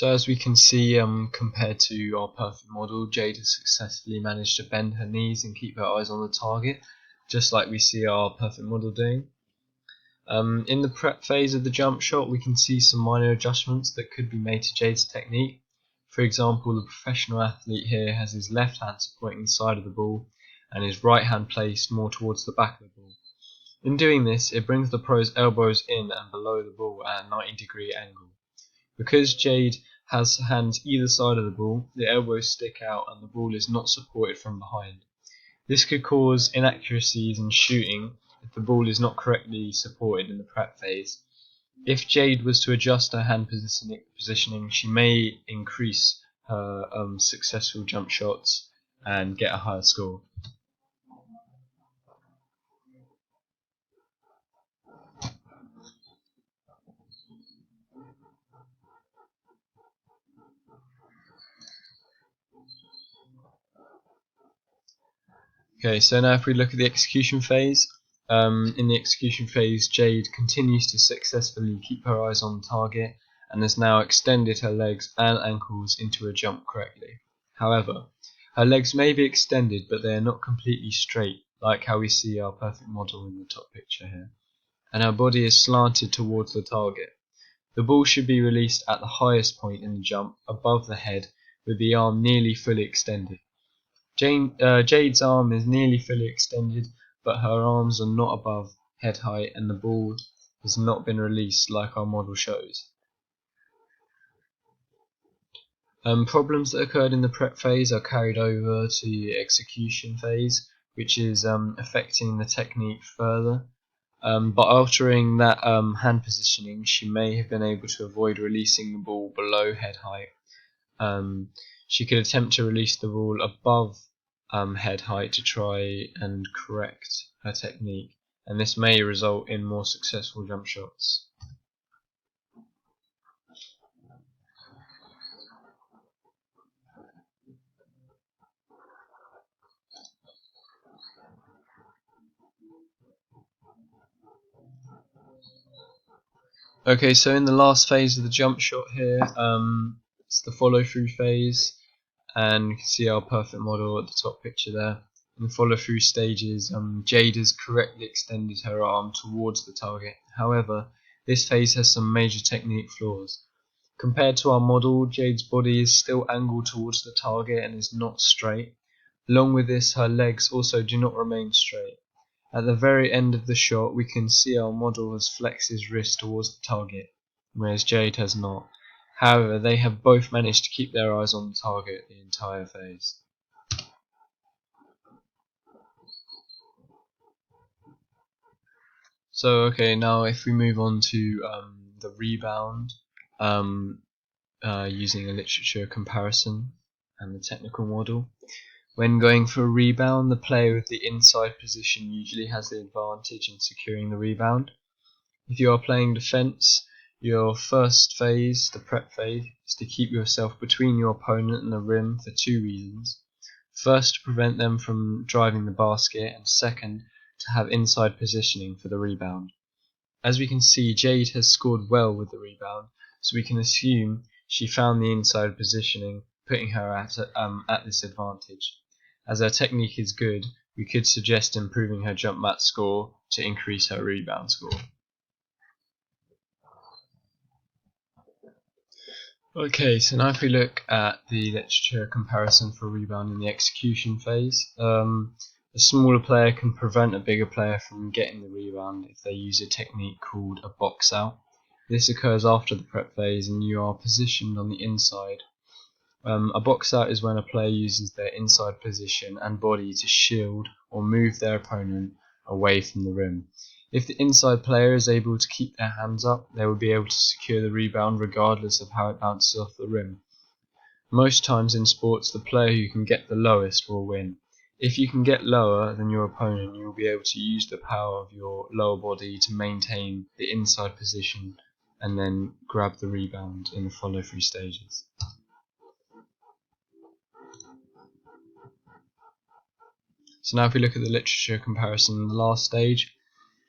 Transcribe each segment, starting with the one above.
So as we can see, compared to our perfect model, Jade has successfully managed to bend her knees and keep her eyes on the target, just like we see our perfect model doing. In the prep phase of the jump shot, we can see some minor adjustments that could be made to Jade's technique. For example, the professional athlete here has his left hand supporting the side of the ball and his right hand placed more towards the back of the ball. In doing this, it brings the pro's elbows in and below the ball at a 90-degree angle. Because Jade has hands either side of the ball, the elbows stick out and the ball is not supported from behind. This could cause inaccuracies in shooting if the ball is not correctly supported in the prep phase. If Jade was to adjust her hand positioning, she may increase her successful jump shots and get a higher score. Okay, so now if we look at the execution phase, in the execution phase, Jade continues to successfully keep her eyes on the target and has now extended her legs and ankles into a jump correctly. However, her legs may be extended, but they are not completely straight, like how we see our perfect model in the top picture here, and her body is slanted towards the target. The ball should be released at the highest point in the jump, above the head, with the arm nearly fully extended. Jade's arm is nearly fully extended, but her arms are not above head height and the ball has not been released like our model shows. Problems that occurred in the prep phase are carried over to the execution phase, which is affecting the technique further. By altering that hand positioning, she may have been able to avoid releasing the ball below head height. She could attempt to release the ball above head height to try and correct her technique, and this may result in more successful jump shots. Okay, so in the last phase of the jump shot here, it's the follow through phase, and you can see our perfect model at the top picture there. In the follow through stages, Jade has correctly extended her arm towards the target. However, this phase has some major technique flaws. Compared to our model, Jade's body is still angled towards the target and is not straight. Along with this, her legs also do not remain straight. At the very end of the shot, we can see our model has flexed his wrist towards the target, whereas Jade has not. However, they have both managed to keep their eyes on the target the entire phase. So, okay, now if we move on to the rebound, using a literature comparison and the technical model. When going for a rebound, the player with the inside position usually has the advantage in securing the rebound. If you are playing defense, your first phase, the prep phase, is to keep yourself between your opponent and the rim for two reasons. First, to prevent them from driving the basket, and second, to have inside positioning for the rebound. As we can see, Jade has scored well with the rebound, so we can assume she found the inside positioning, putting her at this advantage. As her technique is good, we could suggest improving her jump mat score to increase her rebound score. Okay, so now if we look at the literature comparison for rebound in the execution phase, a smaller player can prevent a bigger player from getting the rebound if they use a technique called a box out. This occurs after the prep phase and you are positioned on the inside. A box out is when a player uses their inside position and body to shield or move their opponent away from the rim. If the inside player is able to keep their hands up, they will be able to secure the rebound regardless of how it bounces off the rim. Most times in sports, the player who can get the lowest will win. If you can get lower than your opponent, you will be able to use the power of your lower body to maintain the inside position and then grab the rebound in the follow-through stages. So now if we look at the literature comparison in the last stage,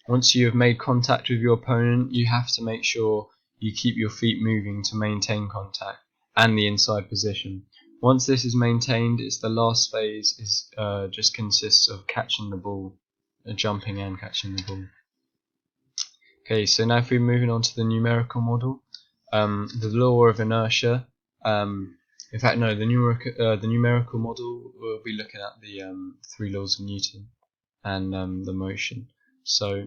once you have made contact with your opponent, you have to make sure you keep your feet moving to maintain contact. and the inside position. Once this is maintained, it's the last phase just consists of catching the ball, jumping and catching the ball. Okay, so now if we're moving on to the numerical model, the law of inertia. In fact, no, the numerical model will be looking at the 3 laws of Newton and the motion. So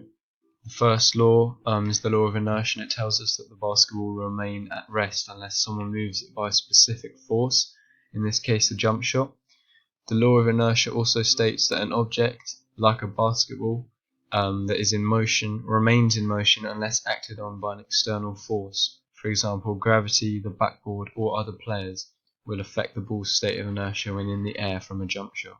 the first law is the law of inertia, and it tells us that the basketball will remain at rest unless someone moves it by a specific force, in this case a jump shot. The law of inertia also states that an object, like a basketball, that is in motion remains in motion unless acted on by an external force. For example, gravity, the backboard, or other players will affect the ball's state of inertia when in the air from a jump shot.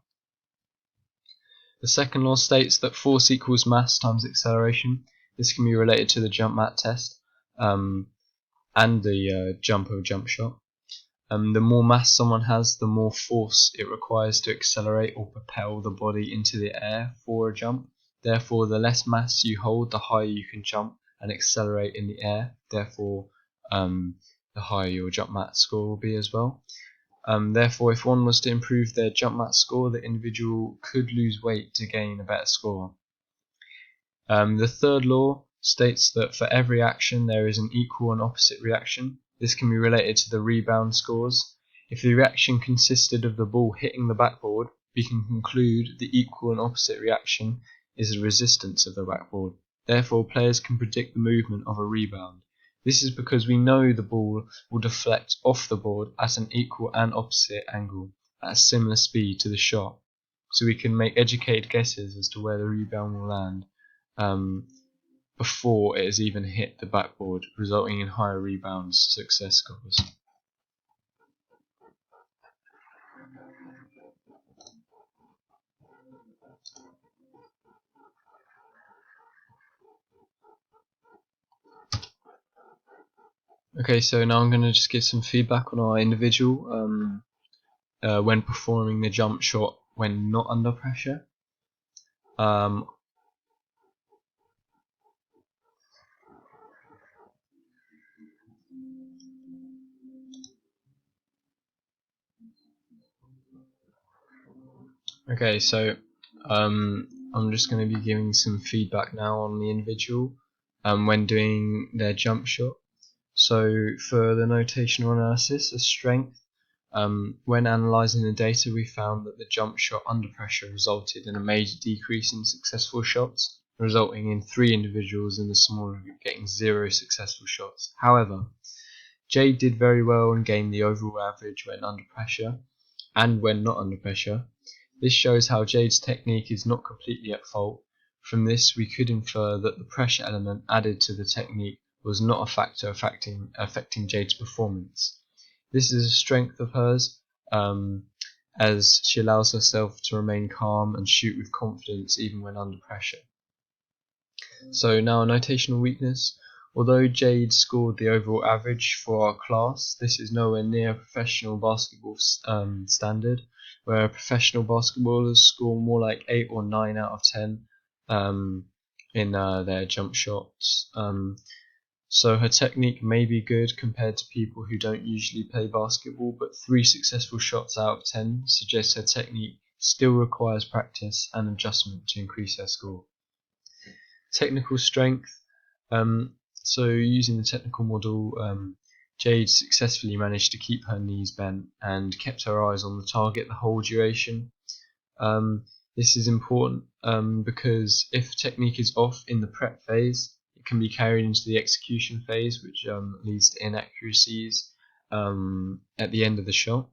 The second law states that force equals mass times acceleration. This can be related to the jump mat test and the jump shot. The more mass someone has, the more force it requires to accelerate or propel the body into the air for a jump. Therefore, the less mass you hold, the higher you can jump and accelerate in the air. Therefore, the higher your jump mat score will be as well. Therefore, if one was to improve their jump mat score, the individual could lose weight to gain a better score. The third law states that for every action there is an equal and opposite reaction. This can be related to the rebound scores. If the reaction consisted of the ball hitting the backboard, we can conclude the equal and opposite reaction is the resistance of the backboard. Therefore, players can predict the movement of a rebound. This is because we know the ball will deflect off the board at an equal and opposite angle at a similar speed to the shot, so we can make educated guesses as to where the rebound will land before it has even hit the backboard, resulting in higher rebound success scores. Okay, so now I'm going to just give some feedback on our individual when performing the jump shot when not under pressure. Okay, so I'm just going to be giving some feedback now on the individual when doing their jump shot. So for the notational analysis of strength, when analysing the data, we found that the jump shot under pressure resulted in a major decrease in successful shots, resulting in 3 individuals in the smaller group getting 0 successful shots. However, Jade did very well and gained the overall average when under pressure and when not under pressure. This shows how Jade's technique is not completely at fault. From this, we could infer that the pressure element added to the technique was not a factor affecting Jade's performance. This is a strength of hers, as she allows herself to remain calm and shoot with confidence even when under pressure. So now a notational weakness. Although Jade scored the overall average for our class, this is nowhere near professional basketball standard, where professional basketballers score more like 8 or 9 out of 10 in their jump shots. So her technique may be good compared to people who don't usually play basketball, but 3 successful shots out of 10 suggests her technique still requires practice and adjustment to increase her score. Technical strength. So using the technical model, Jade successfully managed to keep her knees bent and kept her eyes on the target the whole duration. This is important because if technique is off in the prep phase, it can be carried into the execution phase, which leads to inaccuracies at the end of the shot.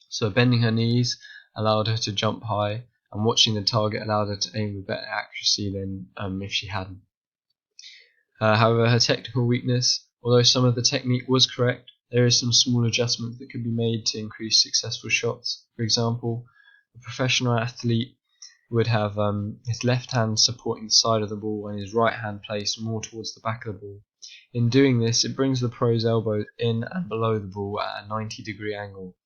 So bending her knees allowed her to jump high, and watching the target allowed her to aim with better accuracy than if she hadn't. However, her technical weakness, although some of the technique was correct, there is some small adjustments that could be made to increase successful shots. For example, a professional athlete would have his left hand supporting the side of the ball and his right hand placed more towards the back of the ball. In doing this, it brings the pro's elbows in and below the ball at a 90-degree angle.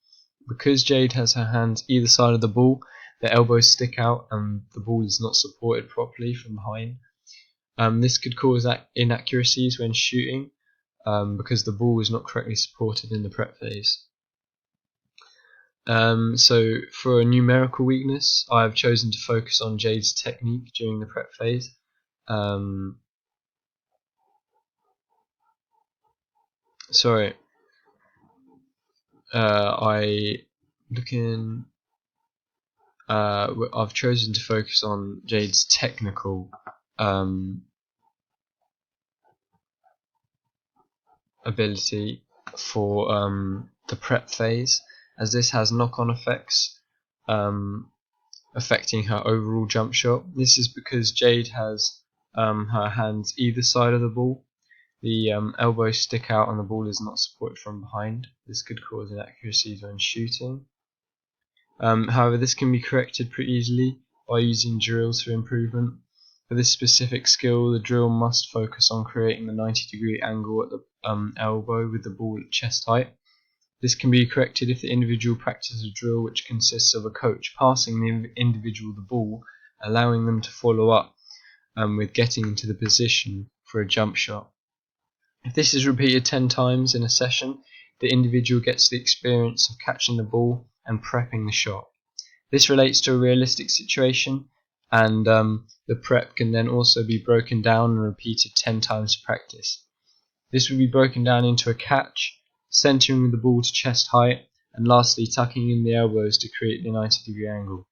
Because Jade has her hands either side of the ball, the elbows stick out and the ball is not supported properly from behind. This could cause inaccuracies when shooting, because the ball is not correctly supported in the prep phase. So for a numerical weakness, I have chosen to focus on Jade's technique during the prep phase. I've chosen to focus on Jade's technical ability for the prep phase, as this has knock-on effects affecting her overall jump shot. This is because Jade has her hands either side of the ball. The elbows stick out and the ball is not supported from behind. This could cause inaccuracies when shooting. However, this can be corrected pretty easily by using drills for improvement. For this specific skill, the drill must focus on creating the 90-degree angle at the elbow with the ball at chest height. This can be corrected if the individual practices a drill which consists of a coach passing the individual the ball, allowing them to follow up with getting into the position for a jump shot. If this is repeated 10 times in a session, the individual gets the experience of catching the ball and prepping the shot. This relates to a realistic situation, and the prep can then also be broken down and repeated 10 times to practice. This will be broken down into a catch, centering the ball to chest height, and lastly tucking in the elbows to create the 90-degree angle.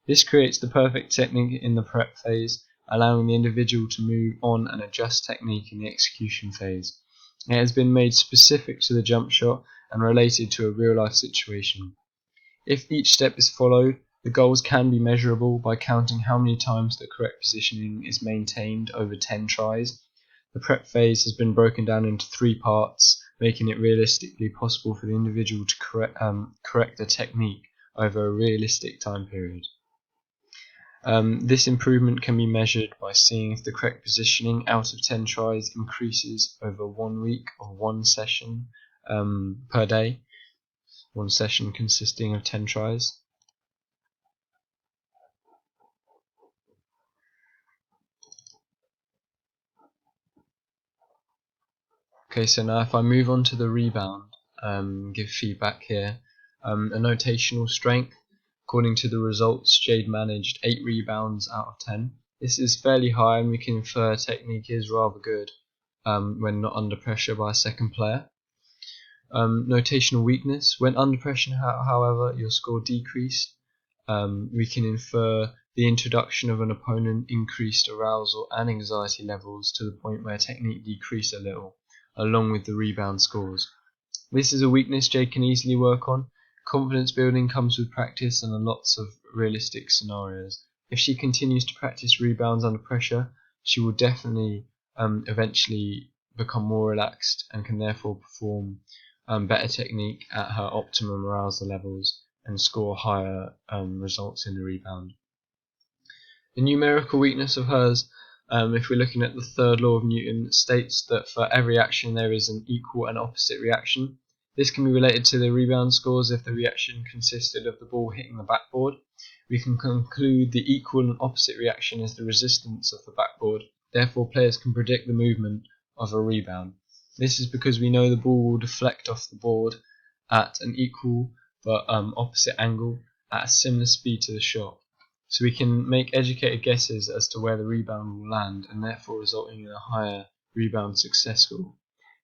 This creates the perfect technique in the prep phase, allowing the individual to move on and adjust technique in the execution phase. It has been made specific to the jump shot and related to a real-life situation. If each step is followed, the goals can be measurable by counting how many times the correct positioning is maintained over 10 tries. The prep phase has been broken down into 3 parts, making it realistically possible for the individual to correct the technique over a realistic time period. This improvement can be measured by seeing if the correct positioning out of 10 tries increases over 1 week or 1 session per day, 1 session consisting of 10 tries. Okay, so now if I move on to the rebound, give feedback here. A notational strength. According to the results, Jade managed 8 rebounds out of 10. This is fairly high, and we can infer technique is rather good when not under pressure by a second player. Notational weakness. When under pressure, however, your score decreased. We can infer the introduction of an opponent increased arousal and anxiety levels to the point where technique decreased a little, along with the rebound scores. This is a weakness Jade can easily work on. Confidence building comes with practice and lots of realistic scenarios. If she continues to practice rebounds under pressure, she will definitely eventually become more relaxed and can therefore perform better technique at her optimum arousal levels and score higher results in the rebound. The numerical weakness of hers, if we're looking at the third law of Newton, states that for every action there is an equal and opposite reaction. This can be related to the rebound scores if the reaction consisted of the ball hitting the backboard. We can conclude the equal and opposite reaction is the resistance of the backboard. Therefore, players can predict the movement of a rebound. This is because we know the ball will deflect off the board at an equal but opposite angle at a similar speed to the shot. So we can make educated guesses as to where the rebound will land, and therefore resulting in a higher rebound success score.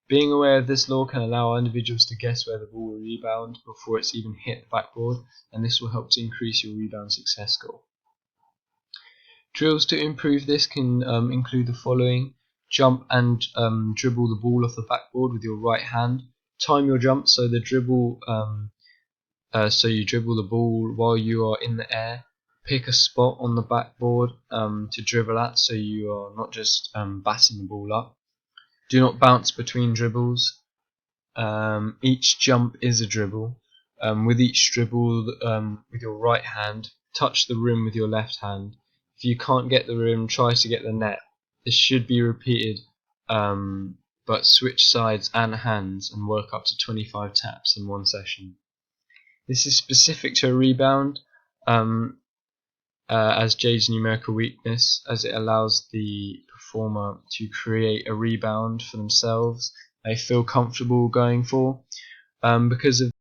Being aware of this law can allow individuals to guess where the ball will rebound before it's even hit the backboard, and this will help to increase your rebound success score. Drills to improve this can include the following: jump and dribble the ball off the backboard with your right hand. Time your jump so the dribble, so you dribble the ball while you are in the air. Pick a spot on the backboard to dribble at, so you are not just batting the ball up. Do not bounce between dribbles. Each jump is a dribble. With each dribble with your right hand, touch the rim with your left hand. If you can't get the rim, try to get the net. This should be repeated, but switch sides and hands and work up to 25 taps in one session. This is specific to a rebound, as Jade's numerical weakness, as it allows the performer to create a rebound for themselves they feel comfortable going for. Because of